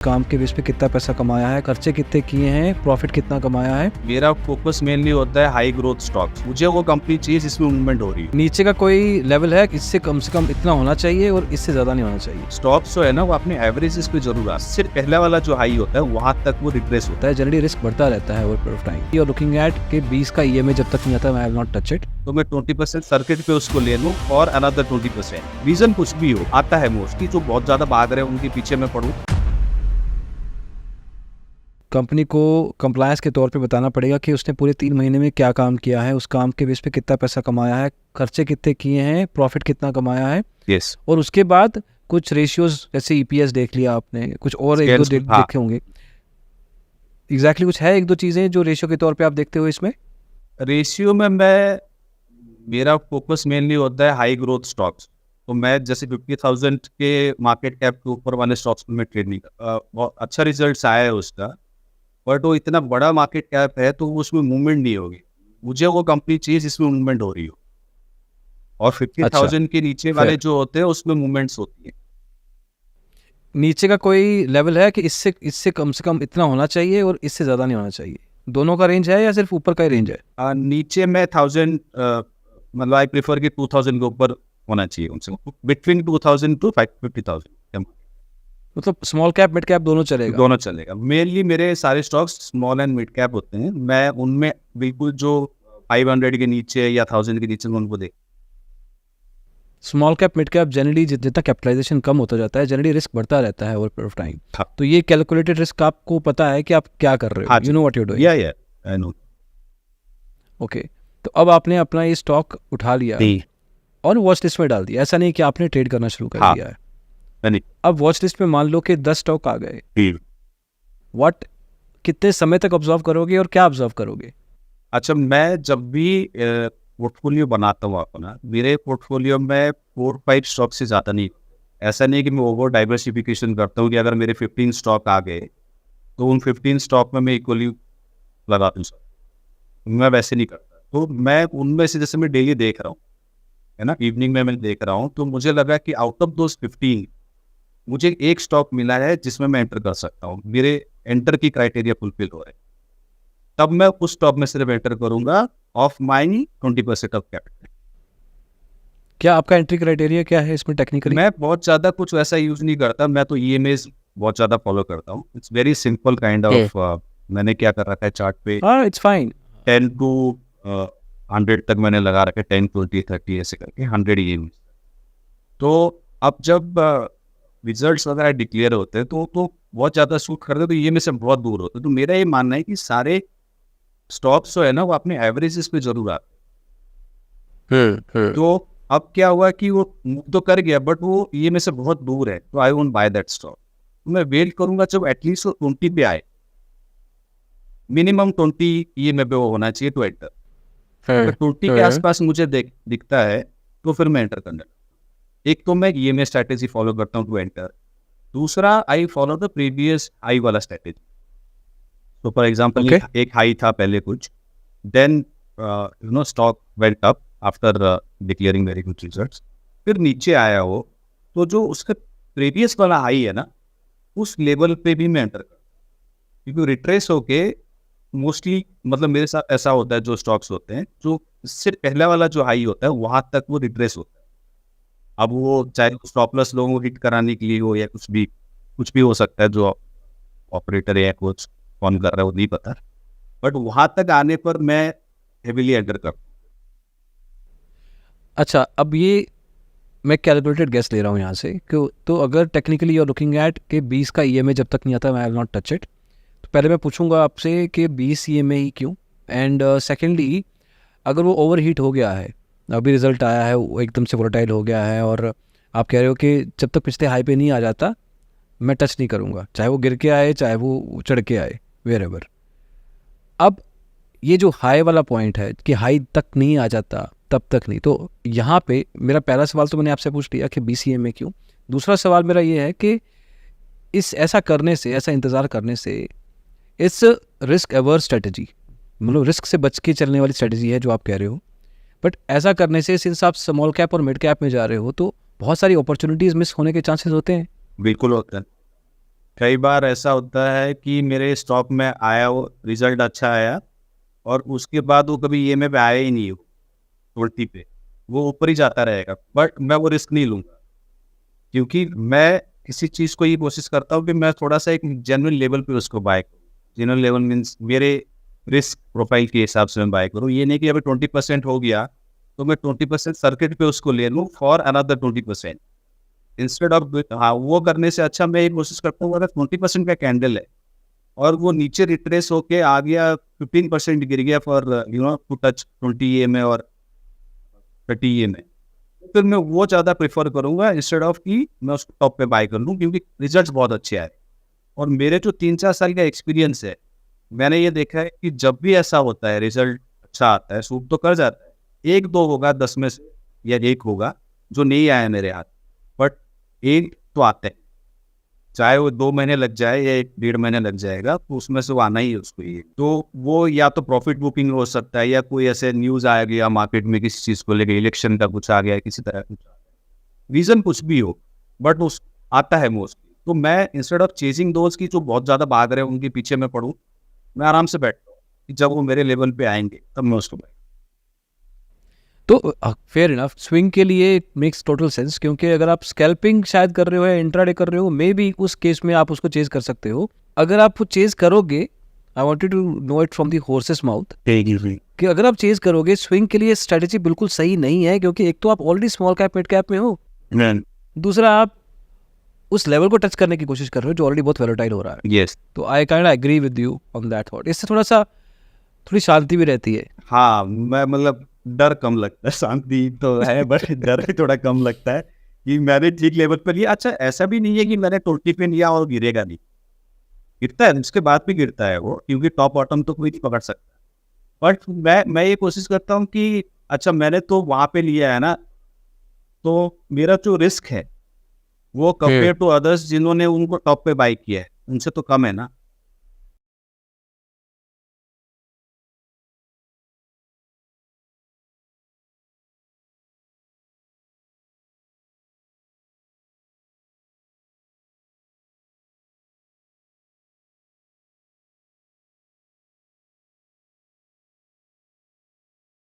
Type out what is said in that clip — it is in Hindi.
काम के बेस पे कितना पैसा कमाया है, खर्चे कितने किए हैं, प्रॉफिट कितना कमाया है। मेरा फोकस मेनली होता है हाई ग्रोथ स्टॉक्स। मुझे वो कंपनी चाहिए जिसमें मूवमेंट हो रही है। नीचे का कोई लेवल है, इससे कम से कम इतना होना चाहिए और इससे ज़्यादा नहीं होना चाहिए। स्टॉक्स जो है ना वो अपने एवरेजेस पे जरूर सिर्फ पहला वाला जो हाई होता है वहां तक वो रिट्रेस होता है जनरली रिस्क बढ़ता रहता है over period of time. You are looking at कि 20 का ईएमआई जब तक नहीं आता I will not touch it. है। तो मैं 20% सर्किट पे उसको ले लूँ और अनदर 20%। रीजन कुछ भी हो आता है मोस्टली जो बहुत ज्यादा भाग रहे हैं उनके पीछे मैं पढ़ूँ। कंपनी को कंप्लायंस के तौर पे बताना पड़ेगा कि उसने पूरे 3 महीने में क्या काम किया है, उस काम के बेस पे कितना पैसा कमाया है, खर्चे कितने किए हैं, प्रॉफिट कितना कमाया है। यस। और उसके बाद कुछ रेशियोज जैसे ईपीएस देख लिया आपने, कुछ और एक दो देखे होंगे। एग्जैक्टली कुछ है एक दो चीज़ें जो रेशियो के तौर पे आप देखते हो इसमें। रेशियो में मेरा फोकस मेनली होता है हाई ग्रोथ स्टॉक्स। तो मैं जैसे 50,000 के मार्केट कैप के ऊपर वाले स्टॉक्स में ट्रेड नहीं कर बहुत अच्छा रिजल्ट आया है उसका। बट वो इतना बड़ा मार्केट कैप है तो उसमें मूवमेंट नहीं होगी। मुझे वो कंपनी चाहिए जिसमें मूवमेंट हो रही हो। और 50,000 के नीचे वाले जो होते हैं उसमें मूवमेंट्स होती है। नीचे का कोई लेवल है कि इससे इससे कम से कम इतना होना चाहिए और इससे ज़्यादा नहीं होना चाहिए। दोनों का रेंज है या सिर्फ ऊपर का ही रेंज है? नीचे में 1000 मतलब आई प्रेफर कि 2000 के ऊपर होना चाहिए उनसे। बिटवीन 2000 टू 50,000 मतलब स्मॉल कैप मिड कैप दोनों चलेगा? दोनों चलेगा। मेनली मेरे सारे stocks small and mid cap होते हैं। मैं उनमें बिल्कुल जो 500 के नीचे या 1000 के नीचे मैं उनको देख। Small cap mid cap generally जितना कैपिटलाइजेशन कम होता जाता है जनरली रिस्क बढ़ता रहता है ओवर पीरियड ऑफ टाइम। तो ये कैलकुलेटेड रिस्क आपको पता है कि आप क्या कर रहे हो। You know what you doing. या आई नो। ओके, तो अब आपने अपना ये स्टॉक उठा लिया और वॉच लिस्ट में डाल दिया। ऐसा नहीं कि आपने ट्रेड करना शुरू कर दिया है। अब वॉच लिस्ट में मान लो कि 10 स्टॉक आ गए। व्हाट कितने समय तक ऑब्जर्व करोगे और क्या ऑब्जर्व करोगे? अच्छा, मैं जब भी पोर्टफोलियो बनाता हूँ अपना, मेरे पोर्टफोलियो में 4-5 स्टॉक से ज़्यादा नहीं। ऐसा नहीं कि मैं ओवर डाइवर्सिफिकेशन करता हूँ कि अगर मेरे 15 स्टॉक आ गए तो उन 15 स्टॉक में मैं इक्वली लगा दूँ। मैं वैसे नहीं करता। तो मैं उनमें से जैसे मैं डेली देख रहा हूँ है ना, इवनिंग में मैं देख रहा हूँ तो मुझे लगा कि आउट ऑफ दोस 15 मुझे एक स्टॉक मिला है जिसमें मैं एंटर कर सकता हूँ, मेरे एंटर की क्राइटेरिया फुलफिल हो रहे हैं, तब मैं उस स्टॉक में सिर्फ एंटर करूंगा ऑफ माई 20% ऑफ कैपिटल। क्या आपका एंट्री क्राइटेरिया क्या है इसमें टेक्निकली? मैं बहुत ज्यादा कुछ वैसा यूज नहीं करता। मैं तो ईएमएस बहुत ज्यादा फॉलो करता हूँ। It's very simple kind of. मैंने क्या कर रखा है चार्ट पे, इट्स फाइन 10 to 100 तक मैंने लगा रखा है। 10, 20, 30 ऐसे करके 100 ईएमएस। तो अब जब रिजल्ट्स वगैरह डिक्लेयर होते हैं तो बहुत ज़्यादा शूट करते हैं, तो ये में से बहुत दूर होते हैं। तो मेरा ये मानना है कि सारे स्टॉक्स जो है ना वो अपने एवरेजेस पे जरूर आते हैं। तो अब क्या हुआ कि वो मूव तो कर गया बट वो ये में से बहुत दूर है, तो I won't by that stock. तो मैं वेट करूंगा जब एटलीस्ट 20 पे आए, मिनिमम 20 ये में पे वो होना चाहिए टू एंटर। अगर 20 के आसपास मुझे दिखता है तो फिर मैं एंटर करने। एक तो मैं ईएमए स्ट्रैटेजी फॉलो करता हूँ टू एंटर। दूसरा I follow the previous high वाला स्ट्रैटेजी। तो फॉर एग्जांपल एक हाई था पहले कुछ, then you know stock went up after declaring very good results, फिर नीचे आया वो, तो जो उसका प्रीवियस वाला हाई है ना उस लेवल पे भी मैं एंटर करता हूँ। क्योंकि रिट्रेस होके मोस्टली मतलब मेरे साथ ऐसा होता है, जो स्टॉक्स होते हैं जो सिर्फ पहला वाला जो हाई होता है वहां तक वो रिट्रेस होता है। अब वो चाहे स्टॉप लॉस लोगों को हिट कराने के लिए हो या कुछ भी हो सकता है, जो ऑपरेटर या कोच कौन कर रहा है वो नहीं पता, बट वहां तक आने पर मैं हेवीली एंटर करता हूँ। अच्छा, अब ये मैं कैलकुलेटेड गेस ले रहा हूँ यहाँ से कि तो अगर technically you are looking at कि 20 का ईएमआई जब तक नहीं आता I will not touch it. तो पहले मैं पूछूंगा आपसे कि 20 ईएमआई क्यों, एंड सेकेंडली अगर वो ओवर हीट हो गया है, अभी रिजल्ट आया है वो एकदम से वोलेटाइल हो गया है और आप कह रहे हो कि जब तक पिछले हाई पे नहीं आ जाता मैं टच नहीं करूँगा, चाहे वो गिर के आए चाहे वो चढ़ के आए वेयर एवर। अब ये जो हाई वाला पॉइंट है कि हाई तक नहीं आ जाता तब तक नहीं, तो यहाँ पे मेरा पहला सवाल तो मैंने आपसे पूछ लिया कि BCM में क्यों। दूसरा सवाल मेरा ये है कि ऐसा करने से, ऐसा इंतज़ार करने से इस रिस्क एवर्स स्ट्रेटजी, मतलब रिस्क से बच के चलने वाली स्ट्रेटजी है जो आप कह रहे हो, बट ऐसा करने से सिंस आप स्मॉल कैप और मिड कैप में जा रहे हो तो बहुत सारी अपॉर्चुनिटीज़ मिस होने के चांसेस होते हैं। बिल्कुल होता है। कई बार ऐसा होता है कि मेरे स्टॉक में आया वो रिजल्ट अच्छा आया और उसके बाद वो कभी ईएमआई पे आया ही नहीं, वो 20 पे वो ऊपर ही जाता रहेगा, बट मैं वो रिस्क नहीं लूंगा, क्योंकि मैं किसी चीज़ को ये कोशिश करता हूँ कि मैं थोड़ा सा एक जेन्युइन लेवल पे उसको बाय करूँ। जेन्युइन लेवल मीन्स मेरे रिस्क प्रोफाइल के हिसाब से मैं बाय करूँ। ये नहीं कि अभी 20% हो गया तो मैं 20% सर्किट पे उसको ले लूँ फॉर अनदर 20%। इंस्टेड ऑफ हाँ, वो करने से अच्छा मैं ये कोशिश करता हूँ, अगर 20% का कैंडल है और वो नीचे रिट्रेस होके आ गया, 15% गिर गया फॉर टू टच 20 EMA और 30 EMA, फिर मैं वो ज़्यादा प्रेफर करूंगा इंस्टेड ऑफ कि मैं उसको टॉप पे बाय कर लूँ, क्योंकि रिजल्ट्स बहुत अच्छे आए। और मेरे जो 3-4 साल का एक्सपीरियंस है, मैंने ये देखा है कि जब भी ऐसा होता है रिजल्ट अच्छा आता है, सूट तो कर जाता है, 1-2 होगा 10 में से या 1 होगा जो नहीं आया मेरे हाथ, बट 1 तो आते हैं, चाहे वो 2 महीने लग जाए या 1-1.5 महीने लग जाएगा, तो उसमें से वो आना ही है उसको। ये तो वो या तो प्रॉफिट बुकिंग हो सकता है, या कोई ऐसे न्यूज़ आ गया मार्केट में किसी चीज़ को लेकर, इलेक्शन का कुछ आ गया, किसी तरह कुछ आ गया, रीज़न कुछ भी हो, बट उस आता है मोस्टली। तो मैं इंस्टेड ऑफ चेजिंग दोस्त की जो बहुत ज़्यादा भाग रहे हैं उनके पीछे मैं पढ़ूँ, मैं आराम से बैठता हूँ कि जब वो मेरे लेवल पे आएंगे तब मैं उसको तो फेयर इनफ, स्विंग के लिए इट मेक्स टोटल सेंस, क्योंकि अगर आप स्कैल्पिंग शायद कर रहे हो या इंट्राडे कर रहे हो, मे बी उस केस में आप उसको चेज कर सकते हो। अगर आप चेज करोगे, I wanted to know it from the horse's mouth, कि अगर आप चेज करोगे स्विंग के लिए स्ट्रेटेजी बिल्कुल सही नहीं है, क्योंकि एक तो आप already small cap mid cap में हो, दूसरा आप उस लेवल को टच करने की कोशिश कर रहे हो जो ऑलरेडी बहुत वोलेटाइल हो रहा है। यस। तो I kind agree with you on that thought. इससे थोड़ा सा थोड़ी शांति भी रहती है। हाँ, मैं मतलब डर कम लगता है, शांति तो है बट डर भी थोड़ा कम लगता है कि मैंने ठीक लेवल पर लिया। अच्छा, ऐसा भी नहीं है कि मैंने 20 पे लिया और गिरेगा नहीं, गिरता है, उसके बाद भी गिरता है वो, क्योंकि टॉप बॉटम तो कोई नहीं पकड़ सकता। बट मैं ये कोशिश करता हूँ कि अच्छा मैंने तो वहाँ पे लिया है ना, तो मेरा जो रिस्क है वो कंपेयर टू अदर्स जिन्होंने उनको टॉप पे बाई किया है, उनसे तो कम है ना।